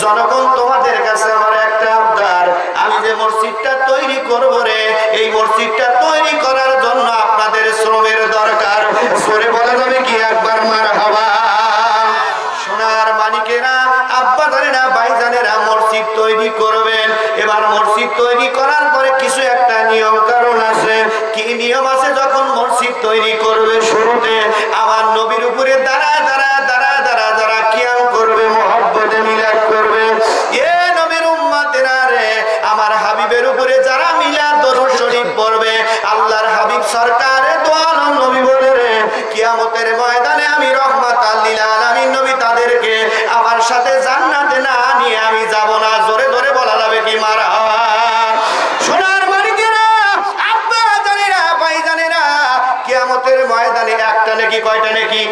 জনগণ তোমাদের কাছে আমার একটা আবদার, আমি যে মসজিদটা তৈরি করব রে, এই মসজিদটা তৈরি করার জন্য আপনাদের শ্রমের দরকার। জোরে বলা যাবে কি একবার মারহাবা? সোনার মানিকেরা, আব্বা জানেরা, ভাই জানেরা, মসজিদ তৈরি করবেন। এবার মসজিদ তৈরি করার পরে কিছু একটা নিয়ম কারণ আছে। কি নিয়ম আছে? যখন মসজিদ তৈরি করবে শুরুতে আমার নবীর উপরে দাঁড়া দাঁড়া দাঁড়া দাঁড়া দাঁড়া কিয়াম করবে, মহব্বতে মিলাদ করবে। এ নবীর উম্মতেরা রে, আমার হাবিবের উপরে যারা মিলাদ দরুদ শরীফ পড়বে, আল্লাহর হাবিব সরকারে দো আলম নবী বলে রে, কিয়ামতের ময়দানে আমি রহমাতাল লিল আলামিন নবী তাদেরকে আমার সাথে জান্নাতে না নিয়ে আমি যাব না। জোরে জোরে বলা যাবে কি মারহাবা? সোনার মালিকেরা, আব্বা জানেরা, ভাই জানেরা, কিয়ামতের ময়দানে একটা নাকি কয়টা নাকি?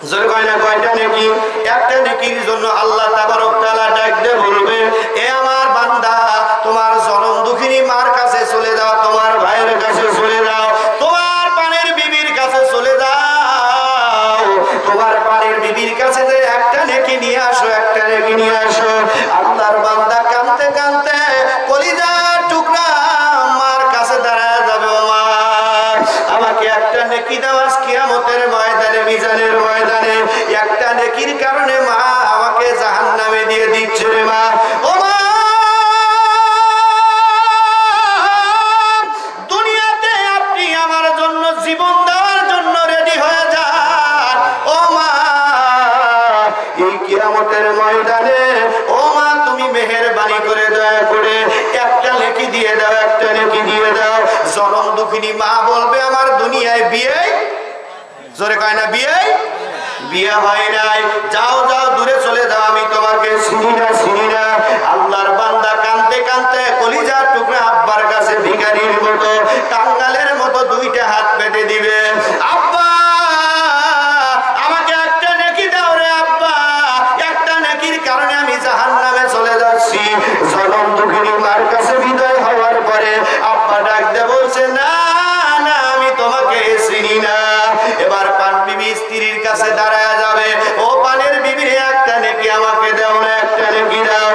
জোরে কয় না কয়টা নাকি? একটা নেকির জন্য আল্লাহ তাবারক তাআলা ডাক দিয়ে বলবে, এ আমার বান্দা, তোমার জনম দুঃখিনী মার কাছে চলে যাও, তোমার ভাইয়ের কাছে চলে যাও, তোমার পানের বিবির কাছে চলে যাও, তোমার পানের বিবির কাছে যে একটা নেকি নিয়ে আসো, একটা নেকি নিয়ে আসো। আল্লাহর বান্দা কাঁদতে কাঁদতে কলিজার টুকরা মার কাছে দাঁড়ায় যাবে, ও মা আমাকে একটা নেকি দাও, আজ কিয়ামতের ময়দানে, মিজানের ময়দানে একটা নেকির কারণে মা আমাকে জাহান্নামে দিয়ে দিচ্ছে রে মা। ও মা, দুনিয়াতে আপনি আমার জন্য জীবন দেওয়ার জন্য রেডি হয়ে যান। ও মা, এই কিয়ামতের ময়দানে ও মা তুমি মেহেরবানি করে দয়া করে একটা নেকি দিয়ে দাও, একটা নেকি দিয়ে দাও। জনম দুঃখিনী মা বলবে, আমার দুনিয়ায় বিয়ে, জোরে কয় না বিয়ে, বিয়ে হয় নাই, যাও যাও দূরে চলে যাও, আমি তোমাকে চিনি না চিনি না। আল্লাহর বান্দা কাঁদতে কাঁদতে কলিজার টুকরা আব্বার কাছে ভিখারির মতো, কাঙ্গালের মতো দুইটা হাত পেতে দিবে, আব্বা আমাকে একটা নেকি দাও রে আব্বা, একটা নেকির কারণে আমি জাহান্নামে চলে যাচ্ছি। জনম দুঃখিনী মার কাছে বিদায় হওয়ার পরে আব্বা ডাক দিয়ে বলছে, না না আমি তোমাকে চিনি না। এবার পান বিবি স্ত্রীর কাছে দাঁড়ায় যাবে, ও পানের বিবি একটা নেকি আমাকে দাও না, একটা নেকি দাও।